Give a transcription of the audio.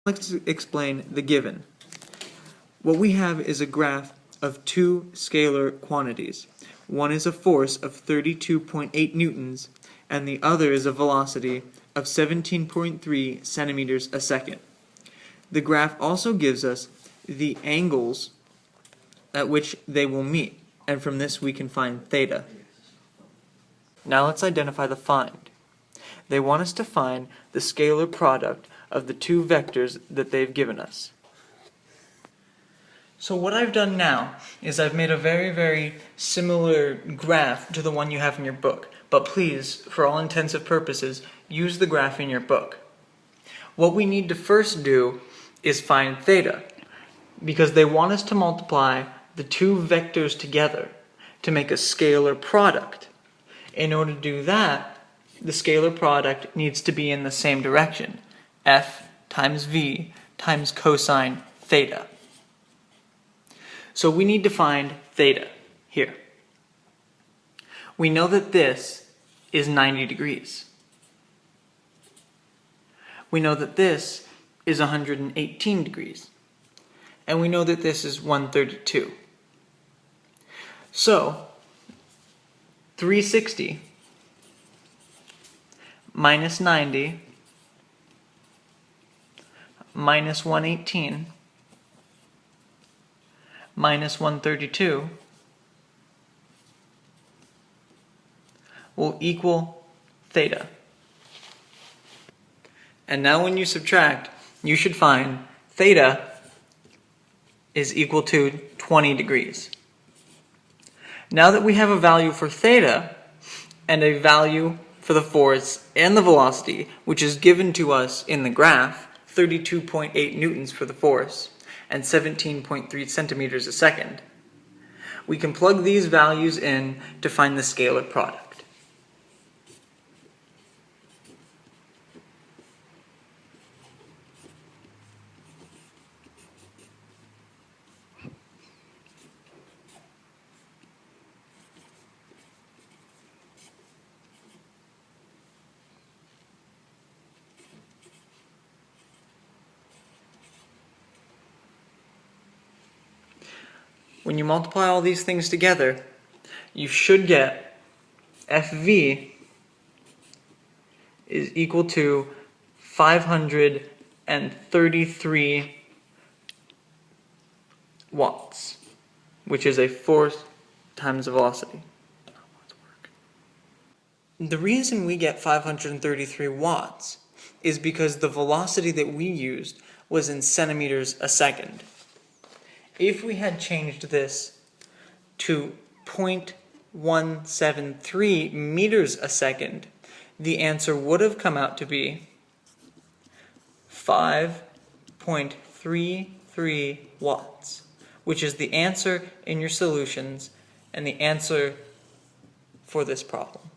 Let's explain the given. What we have is a graph of two scalar quantities. One is a force of 32.8 newtons, and the other is a velocity of 17.3 centimeters a second. The graph also gives us the angles at which they will meet, and from this we can find theta. Now let's identify the find. They want us to find the scalar product of the two vectors that they've given us. So what I've done now is I've made a very similar graph to the one you have in your book, but please, for all intensive purposes, use the graph in your book. What we need to first do is find theta, because they want us to multiply the two vectors together to make a scalar product. In order to do that, the scalar product needs to be in the same direction, f times v times cosine theta. So we need to find theta here. We know that this is 90 degrees. We know that this is 118 degrees. And we know that this is 132. So 360 minus 90 minus 118 minus 132 will equal theta. And now when you subtract, you should find theta is equal to 20 degrees. Now that we have a value for theta and a value for the force and the velocity, which is given to us in the graph, 32.8 newtons for the force and 17.3 centimeters a second, we can plug these values in to find the scalar product. When you multiply all these things together, you should get FV is equal to 533 watts, which is a force times the velocity. The reason we get 533 watts is because the velocity that we used was in centimeters a second. If we had changed this to 0.173 meters a second, the answer would have come out to be 5.33 watts, which is the answer in your solutions and the answer for this problem.